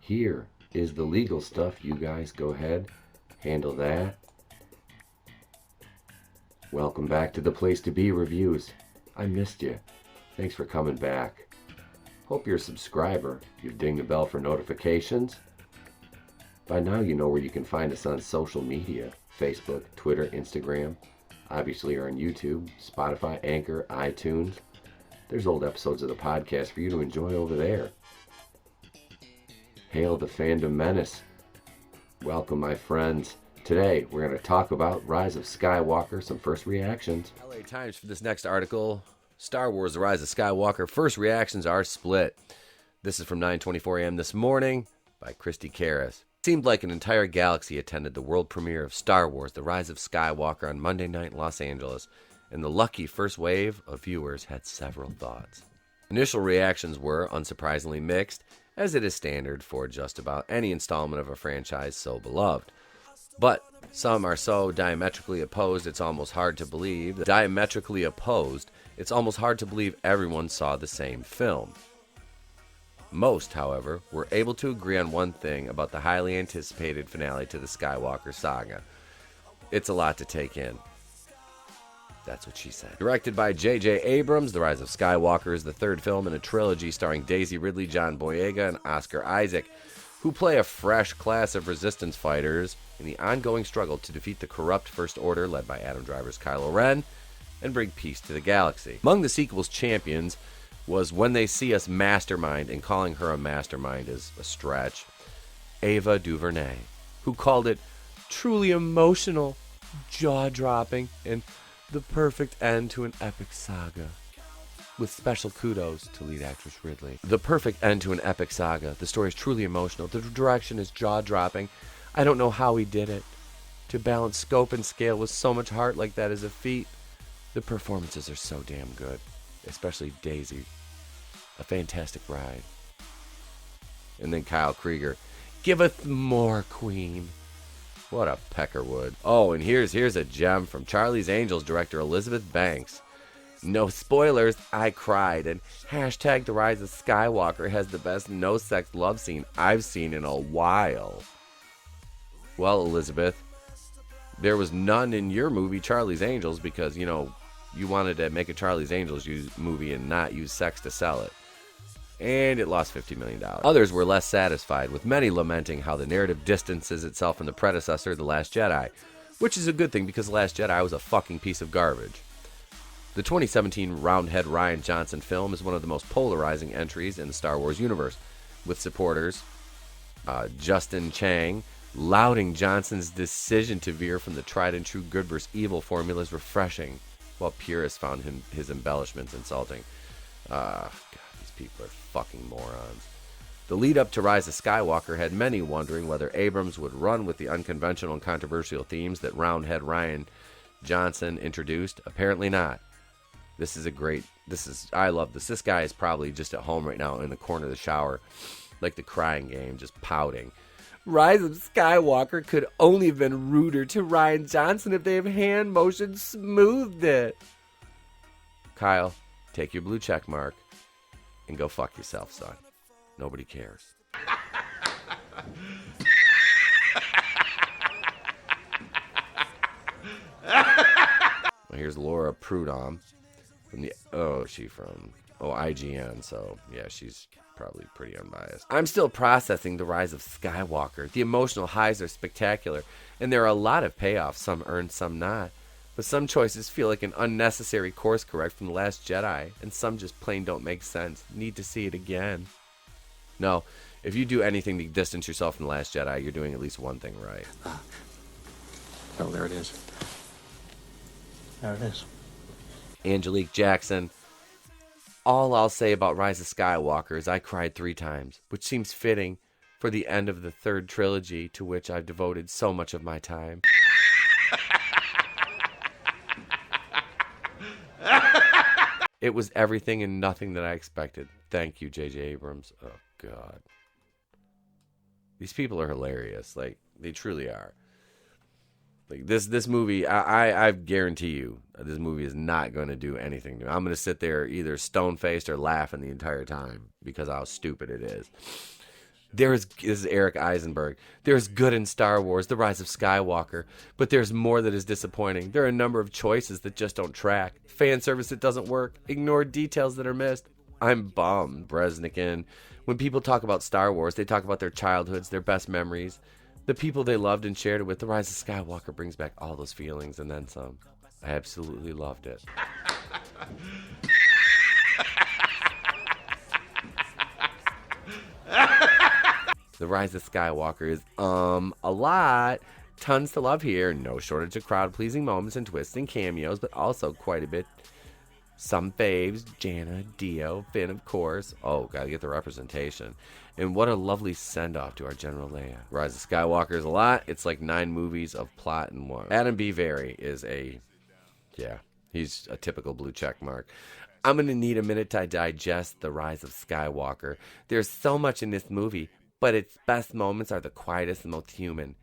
Here is the legal stuff. You guys go ahead, handle that. Welcome back to the Place to Be Reviews. I missed you. Thanks for coming back. Hope you're a subscriber. You've dinged the bell for notifications. By now you know where you can find us on social media. Facebook, Twitter, Instagram. Obviously we're on YouTube, Spotify, Anchor, iTunes. There's old episodes of the podcast for you to enjoy over there. Hail the fandom menace. Welcome, my friends. Today, we're going to talk about Rise of Skywalker, some first reactions. LA Times for this next article. Star Wars The Rise of Skywalker. First reactions are split. This is from 9:24 a.m. this morning by Christy Karras. It seemed like an entire galaxy attended the world premiere of Star Wars The Rise of Skywalker on Monday night in Los Angeles, and the lucky first wave of viewers had several thoughts. Initial reactions were, unsurprisingly, mixed, as it is standard for just about any installment of a franchise so beloved. But some are so diametrically opposed it's almost hard to believe. It's almost hard to believe everyone saw the same film. Most, however, were able to agree on one thing about the highly anticipated finale to the Skywalker saga. It's a lot to take in. That's what she said. Directed by J.J. Abrams, The Rise of Skywalker is the third film in a trilogy starring Daisy Ridley, John Boyega, and Oscar Isaac, who play a fresh class of resistance fighters in the ongoing struggle to defeat the corrupt First Order led by Adam Driver's Kylo Ren and bring peace to the galaxy. Among the sequel's champions was When They See Us Mastermind, and calling her a mastermind is a stretch, Ava DuVernay, who called it truly emotional, jaw-dropping, and the perfect end to an epic saga. With special kudos to lead actress Ridley. The perfect end to an epic saga. The story is truly emotional. The direction is jaw-dropping. I don't know how he did it. To balance scope and scale with so much heart like that is a feat. The performances are so damn good. Especially Daisy. A fantastic ride. And then Kyle Krieger. Give us more, Queen. What a peckerwood. Oh, and here's a gem from Charlie's Angels director Elizabeth Banks. No spoilers, I cried, and hashtag The Rise of Skywalker has the best no-sex love scene I've seen in a while. Well, Elizabeth, there was none in your movie Charlie's Angels because, you wanted to make a Charlie's Angels movie and not use sex to sell it. And it lost $50 million. Others were less satisfied, with many lamenting how the narrative distances itself from the predecessor, The Last Jedi, which is a good thing because The Last Jedi was a fucking piece of garbage. The 2017 Roundhead Rian Johnson film is one of the most polarizing entries in the Star Wars universe, with supporters, Justin Chang, lauding Johnson's decision to veer from the tried-and-true good versus evil formulas refreshing, while purists found his embellishments insulting. God, these people are fucking morons. The lead-up to Rise of Skywalker had many wondering whether Abrams would run with the unconventional and controversial themes that Roundhead Rian Johnson introduced. Apparently not. I love this. This guy is probably just at home right now in the corner of the shower, like the crying game, just pouting. Rise of Skywalker could only have been ruder to Rian Johnson if they have hand motion smoothed it. Kyle, take your blue check mark and go fuck yourself, son. Nobody cares. Well, here's Laura Prudhomme from IGN, so yeah, she's probably pretty unbiased. I'm still processing The Rise of Skywalker. The emotional highs are spectacular, and there are a lot of payoffs, some earned, some not. But some choices feel like an unnecessary course correct from The Last Jedi, and some just plain don't make sense. Need to see it again. No, if you do anything to distance yourself from The Last Jedi, you're doing at least one thing right. Oh, there it is. There it is. Angelique Jackson. All I'll say about Rise of Skywalker is I cried 3 times, which seems fitting for the end of the third trilogy to which I've devoted so much of my time. It was everything and nothing that I expected. Thank you, J.J. Abrams. Oh, God. These people are hilarious. Like, they truly are. Like, this movie, I guarantee you, this movie is not going to do anything new. I'm going to sit there either stone-faced or laughing the entire time because how stupid it is. This is Eric Eisenberg. There's good in Star Wars, The Rise of Skywalker, but there's more that is disappointing. There are a number of choices that just don't track. Fan service that doesn't work. Ignored details that are missed. I'm bummed, Bresnikin. When people talk about Star Wars, they talk about their childhoods, their best memories, the people they loved and shared it with. The Rise of Skywalker brings back all those feelings and then some. I absolutely loved it. The Rise of Skywalker is, a lot. Tons to love here. No shortage of crowd-pleasing moments and twists and cameos, but also quite a bit. Some faves, Janna, Dio, Finn, of course. Oh, gotta get the representation. And what a lovely send-off to our General Leia. Rise of Skywalker is a lot. It's like 9 movies of plot in one. Adam B. Very is he's a typical blue check mark. I'm gonna need a minute to digest The Rise of Skywalker. There's so much in this movie, but its best moments are the quietest and most human.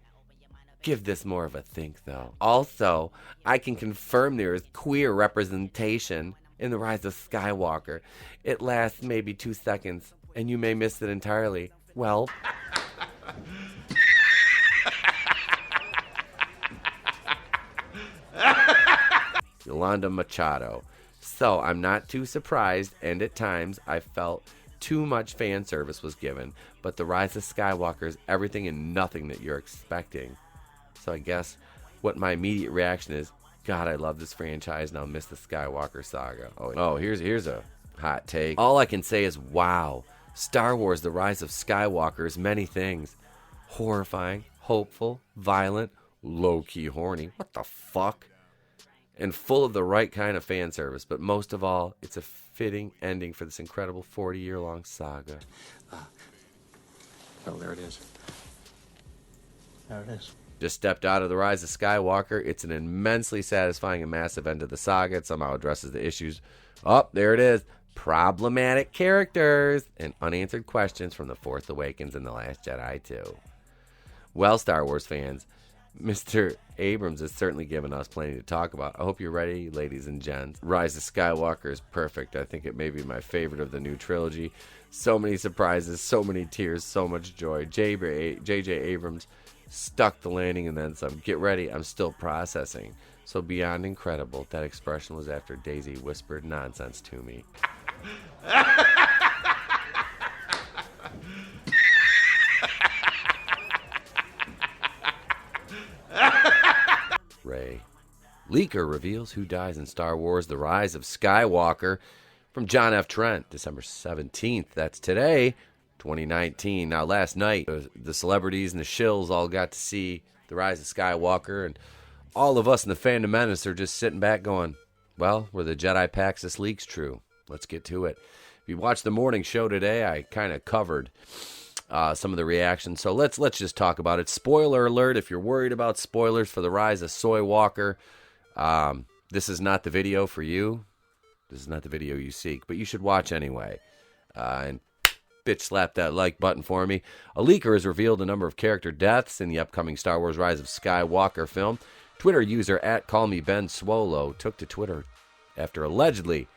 Give this more of a think, though. Also, I can confirm there is queer representation in The Rise of Skywalker. It lasts maybe 2 seconds, and you may miss it entirely. Well... Yolanda Machado. So, I'm not too surprised, and at times, I felt too much fan service was given, but The Rise of Skywalker is everything and nothing that you're expecting. So I guess what my immediate reaction is, God, I love this franchise, and I'll miss the Skywalker saga. Oh, here's a hot take. All I can say is, wow, Star Wars The Rise of Skywalker is many things. Horrifying, hopeful, violent, low-key horny. What the fuck? And full of the right kind of fan service, but most of all, it's a fitting ending for this incredible 40-year-long saga. Oh, there it is. There it is. Just stepped out of The Rise of Skywalker. It's an immensely satisfying and massive end to the saga. It somehow addresses the issues. Oh, there it is. Problematic characters and unanswered questions from The Force Awakens and The Last Jedi too. Well, Star Wars fans, Mr. Abrams has certainly given us plenty to talk about. I hope you're ready, ladies and gents. Rise of Skywalker is perfect. I think it may be my favorite of the new trilogy. So many surprises, so many tears, so much joy. J.J. Abrams stuck the landing and then some. Get ready, I'm still processing. So beyond incredible, that expression was after Daisy whispered nonsense to me. Ray. Leaker reveals who dies in Star Wars The Rise of Skywalker from John F. Trent, December 17th. That's today, 2019. Now, last night, the celebrities and the shills all got to see The Rise of Skywalker, and all of us in the Fandom Menace are just sitting back going, well, were the Jedi Paxis leaks true? Let's get to it. If you watched the morning show today, I kind of covered some of the reactions, so let's just talk about it. Spoiler alert, if you're worried about spoilers for The Rise of Soy Walker, this is not the video for you. This is not the video you seek, but you should watch anyway. And bitch slap that like button for me. A leaker has revealed a number of character deaths in the upcoming Star Wars Rise of Skywalker film. Twitter user @CallMeBenSwolo took to Twitter after allegedly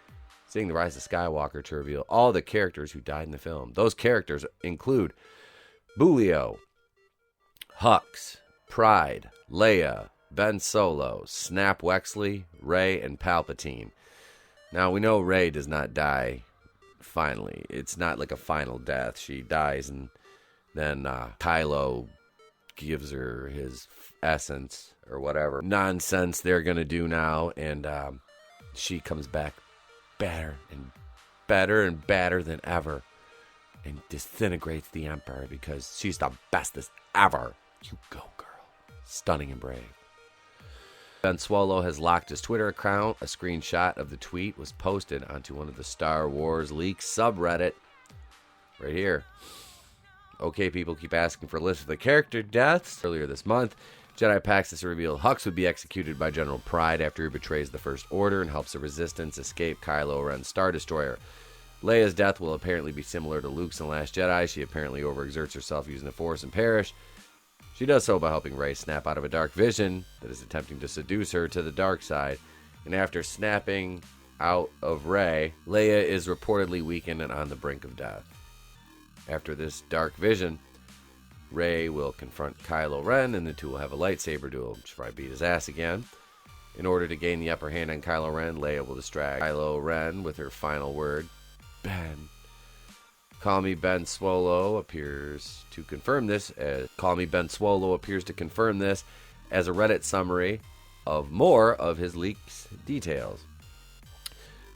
seeing The Rise of Skywalker to reveal all the characters who died in the film. Those characters include Bulio, Hux, Pride, Leia, Ben Solo, Snap Wexley, Rey, and Palpatine. Now, we know Rey does not die finally. It's not like a final death. She dies, and then Kylo gives her his essence or whatever nonsense they're going to do now, and she comes back better and better and badder than ever and disintegrates the Emperor because she's the bestest ever. You go, girl. Stunning and brave. Ben Swallow has locked his Twitter account. A screenshot of the tweet was posted onto one of the Star Wars Leaks subreddit. Right here. Okay, people keep asking for a list of the character deaths. Earlier this month, Jedi Paxis revealed Hux would be executed by General Pride after he betrays the First Order and helps the Resistance escape Kylo Ren's Star Destroyer. Leia's death will apparently be similar to Luke's in The Last Jedi. She apparently overexerts herself using the Force and perish. She does so by helping Rey snap out of a dark vision that is attempting to seduce her to the dark side. And after snapping out of Rey, Leia is reportedly weakened and on the brink of death. After this dark vision, Rey will confront Kylo Ren, and the two will have a lightsaber duel, which will probably beat his ass again. In order to gain the upper hand on Kylo Ren, Leia will distract Kylo Ren with her final word, Ben. Call Me Ben Swolo appears to confirm this as a Reddit summary of more of his leaks details.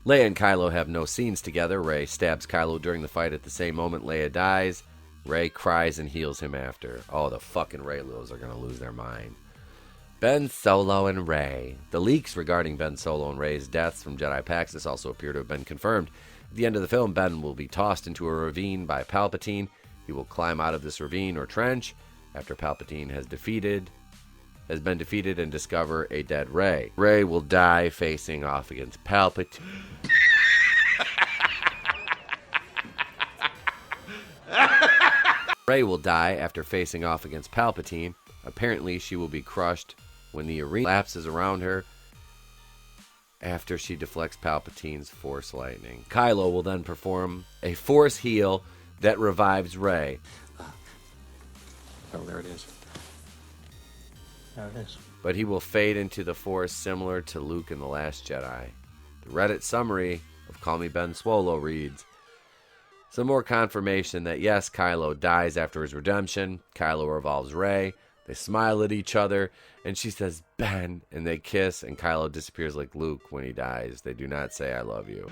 Leia and Kylo have no scenes together. Rey stabs Kylo during the fight. At the same moment, Leia dies. Rey cries and heals him after. Oh, the fucking Reylos are going to lose their mind. Ben Solo and Rey. The leaks regarding Ben Solo and Rey's deaths from Jedi Paxis also appear to have been confirmed. At the end of the film, Ben will be tossed into a ravine by Palpatine. He will climb out of this ravine or trench after Palpatine has been defeated and discover a dead Rey. Rey will die facing off against Palpatine. Rey will die after facing off against Palpatine. Apparently, she will be crushed when the arena collapses around her after she deflects Palpatine's Force lightning. Kylo will then perform a Force heal that revives Rey. Oh, there it is. There it is. But he will fade into the Force similar to Luke in The Last Jedi. The Reddit summary of Call Me Ben Swolo reads, some more confirmation that yes, Kylo dies after his redemption. Kylo revolves Rey. They smile at each other, and she says, Ben, and they kiss, and Kylo disappears like Luke when he dies. They do not say, I love you.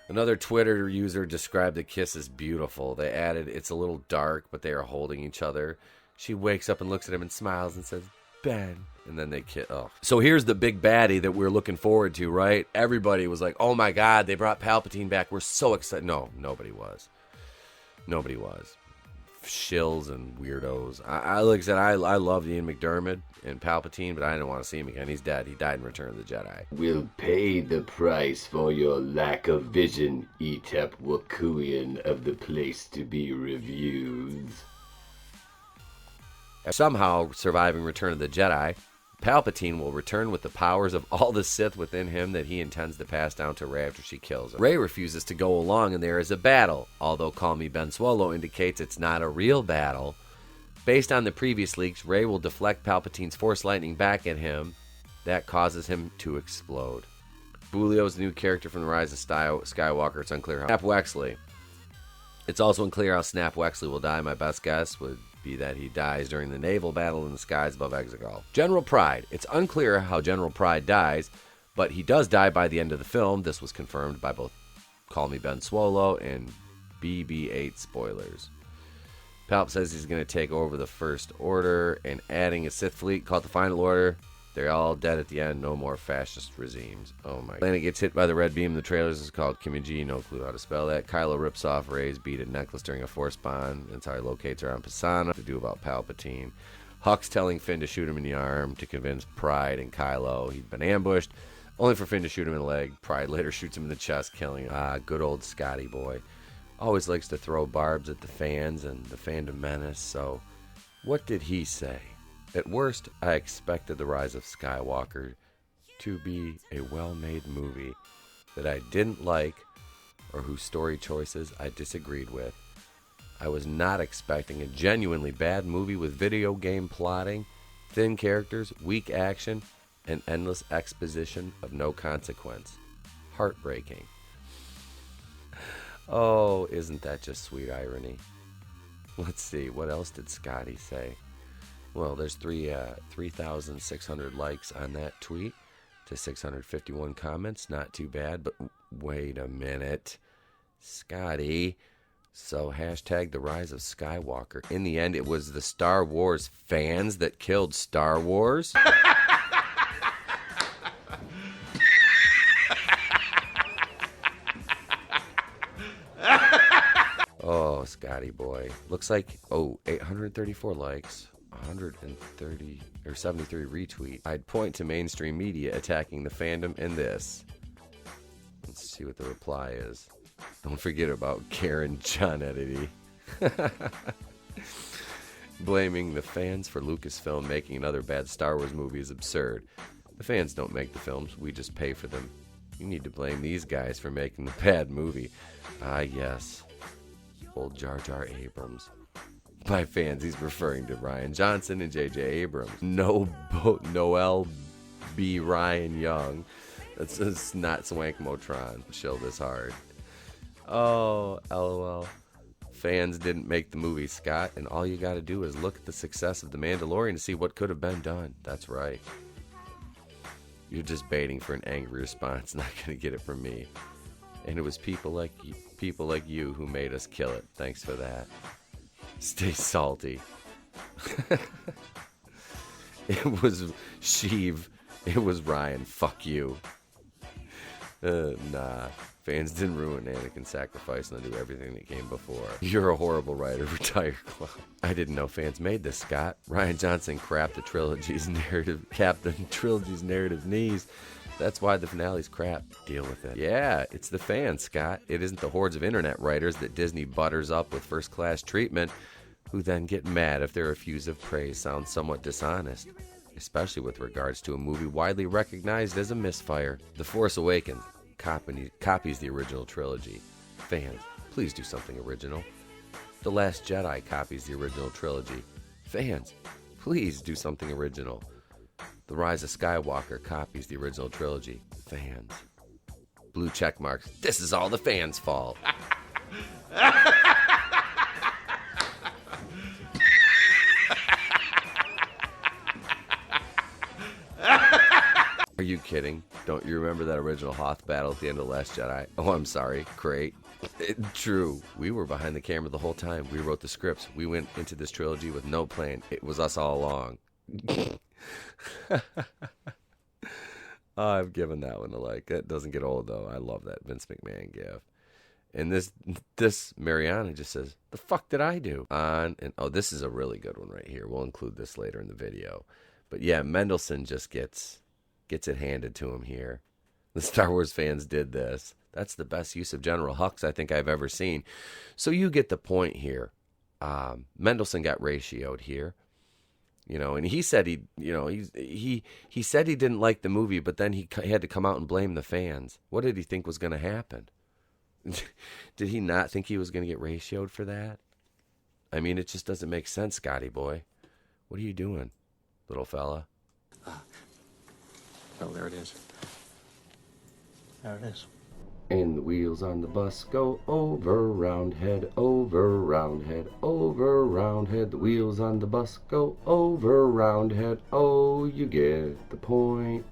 Another Twitter user described the kiss as beautiful. They added, it's a little dark, but they are holding each other. She wakes up and looks at him and smiles and says, Ben. And then they kiss. Oh. So here's the big baddie that we're looking forward to, right? Everybody was like, oh my God, they brought Palpatine back. We're so excited. No, nobody was. Nobody was. Shills and weirdos. Like I said, I love Ian McDiarmid and Palpatine, but I didn't want to see him again. He's dead. He died in Return of the Jedi. We'll pay the price for your lack of vision, Etep Wakuian of the Place to Be Reviews. Somehow surviving Return of the Jedi, Palpatine will return with the powers of all the Sith within him that he intends to pass down to Rey after she kills him. Rey refuses to go along and there is a battle, although Call Me Ben Swolo indicates it's not a real battle. Based on the previous leaks, Rey will deflect Palpatine's Force lightning back at him. That causes him to explode. Bulio's the new character from the Rise of Skywalker. It's unclear how. Snap Wexley. It's also unclear how Snap Wexley will die. My best guess would be that he dies during the naval battle in the skies above Exegol. General Pride. It's unclear how General Pride dies, but he does die by the end of the film. This was confirmed by both Call Me Ben Swolo and BB-8 spoilers. Palp says he's going to take over the First Order and adding a Sith fleet called the Final Order. They're all dead at the end. No more fascist regimes. Oh my. Planet gets hit by the red beam in the trailers. It's called Kimiji. No clue how to spell that. Kylo rips off Rey's beaded necklace during a Force bond. That's how he locates her on Pisana. To do about Palpatine. Hux telling Finn to shoot him in the arm to convince Pride and Kylo he'd been ambushed. Only for Finn to shoot him in the leg. Pride later shoots him in the chest, killing him. Good old Scotty boy. Always likes to throw barbs at the fans and the fandom menace. So, what did he say? At worst, I expected The Rise of Skywalker to be a well-made movie that I didn't like or whose story choices I disagreed with. I was not expecting a genuinely bad movie with video game plotting, thin characters, weak action, and endless exposition of no consequence. Heartbreaking. Oh, isn't that just sweet irony? Let's see, what else did Scotty say? Well, there's 3,600 likes on that tweet to 651 comments. Not too bad, but wait a minute. Scotty. So, hashtag The Rise of Skywalker. In the end, it was the Star Wars fans that killed Star Wars? Oh, Scotty boy. Looks like, 834 likes. 130 or 73 retweet. I'd point to mainstream media attacking the fandom in this. Let's see what the reply is. Don't forget about Karen Johnetti. Blaming the fans for Lucasfilm making another bad Star Wars movie is absurd. The fans don't make the films, we just pay for them You need to blame these guys for making the bad movie. Ah, yes. Old Jar Jar Abrams. By fans, he's referring to Ryan Johnson and J.J. Abrams. Noel B. Ryan Young. That's not Swank Motron. Chill this hard. Oh, LOL. Fans didn't make the movie, Scott, and all you gotta do is look at the success of The Mandalorian to see what could have been done. That's right. You're just baiting for an angry response, not gonna get it from me. And it was people like you who made us kill it. Thanks for that. Stay salty. It was Sheev. It was Ryan. Fuck you. Nah. Fans didn't ruin Anakin's sacrifice and do everything that came before. You're a horrible writer, retired clown. I didn't know fans made this, Scott. Ryan Johnson capped the trilogy's narrative knees. That's why the finale's crap. Deal with it. Yeah, it's the fans, Scott. It isn't the hordes of internet writers that Disney butters up with first-class treatment who then get mad if their effusive praise sounds somewhat dishonest, especially with regards to a movie widely recognized as a misfire. The Force Awakens copies the original trilogy. Fans, please do something original. The Last Jedi copies the original trilogy. Fans, please do something original. The Rise of Skywalker copies the original trilogy. Fans. Blue check marks. This is all the fans' fault. Are you kidding? Don't you remember that original Hoth battle at the end of The Last Jedi? Oh, I'm sorry. Great. True. We were behind the camera the whole time. We wrote the scripts. We went into this trilogy with no plan. It was us all along. I've given that one a like. That doesn't get old, though. I love that Vince McMahon gif. And this Mariana just says, the fuck did I do? This is a really good one right here. We'll include this later in the video. But yeah, Mendelsohn just gets it handed to him here. The Star Wars fans did this. That's the best use of General Hux I think I've ever seen. So you get the point here. Mendelsohn got ratioed here. And he said he said he didn't like the movie, but then he had to come out and blame the fans. What did he think was going to happen? Did he not think he was going to get ratioed for that? I mean, it just doesn't make sense, Scotty boy. What are you doing, little fella? Oh, there it is. There it is. And the wheels on the bus go over, round head, over, round head, over, round head. The wheels on the bus go over, round head. Oh, you get the point.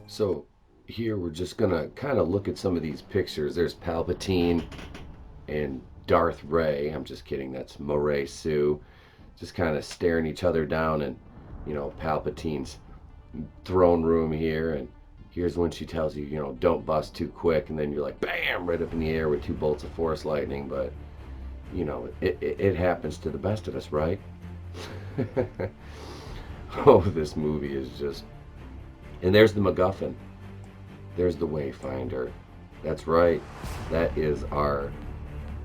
So here we're just gonna kind of look at some of these pictures. There's Palpatine and Darth Ray. I'm just kidding. That's Moray Sue. Just kind of staring each other down, and Palpatine's throne room here, and here's when she tells you, don't bust too quick, and then you're like, bam, right up in the air with 2 bolts of force lightning. But it happens to the best of us, right? Oh, this movie is just... And there's the MacGuffin. There's the Wayfinder. That's right. That is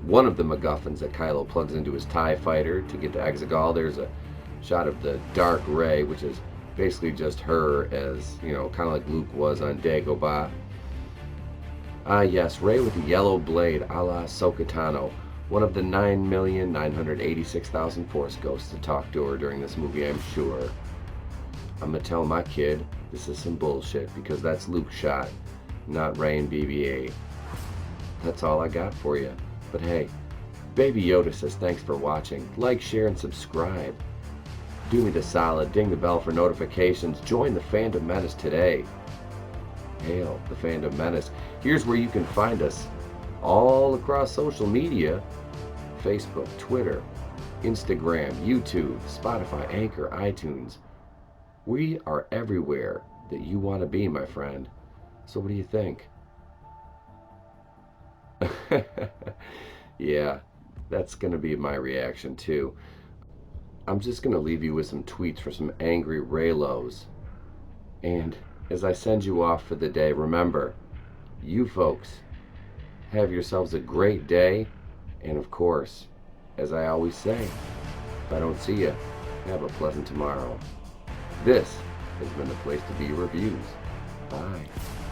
one of the MacGuffins that Kylo plugs into his TIE fighter to get to Exegol. There's a shot of the Dark Ray, which is basically just her as, kind of like Luke was on Dagobah. Ah, yes, Rey with the yellow blade, a la Ahsoka Tano. One of the 9,986,000 Force ghosts to talk to her during this movie, I'm sure. I'm gonna tell my kid this is some bullshit, because that's Luke's shot, not Rey and BB-8. That's all I got for you. But hey, Baby Yoda says thanks for watching. Like, share, and subscribe. Do me the solid, ding the bell for notifications. Join the Fandom Menace today. Hail the Fandom Menace. Here's where you can find us all across social media: Facebook, Twitter, Instagram, YouTube, Spotify, Anchor, iTunes. We are everywhere that you want to be, my friend. So what do you think? Yeah, that's going to be my reaction too. I'm just going to leave you with some tweets from some angry Raylos. And as I send you off for the day, remember, you folks, have yourselves a great day. And of course, as I always say, if I don't see you, have a pleasant tomorrow. This has been the Place to Be Reviews. Bye.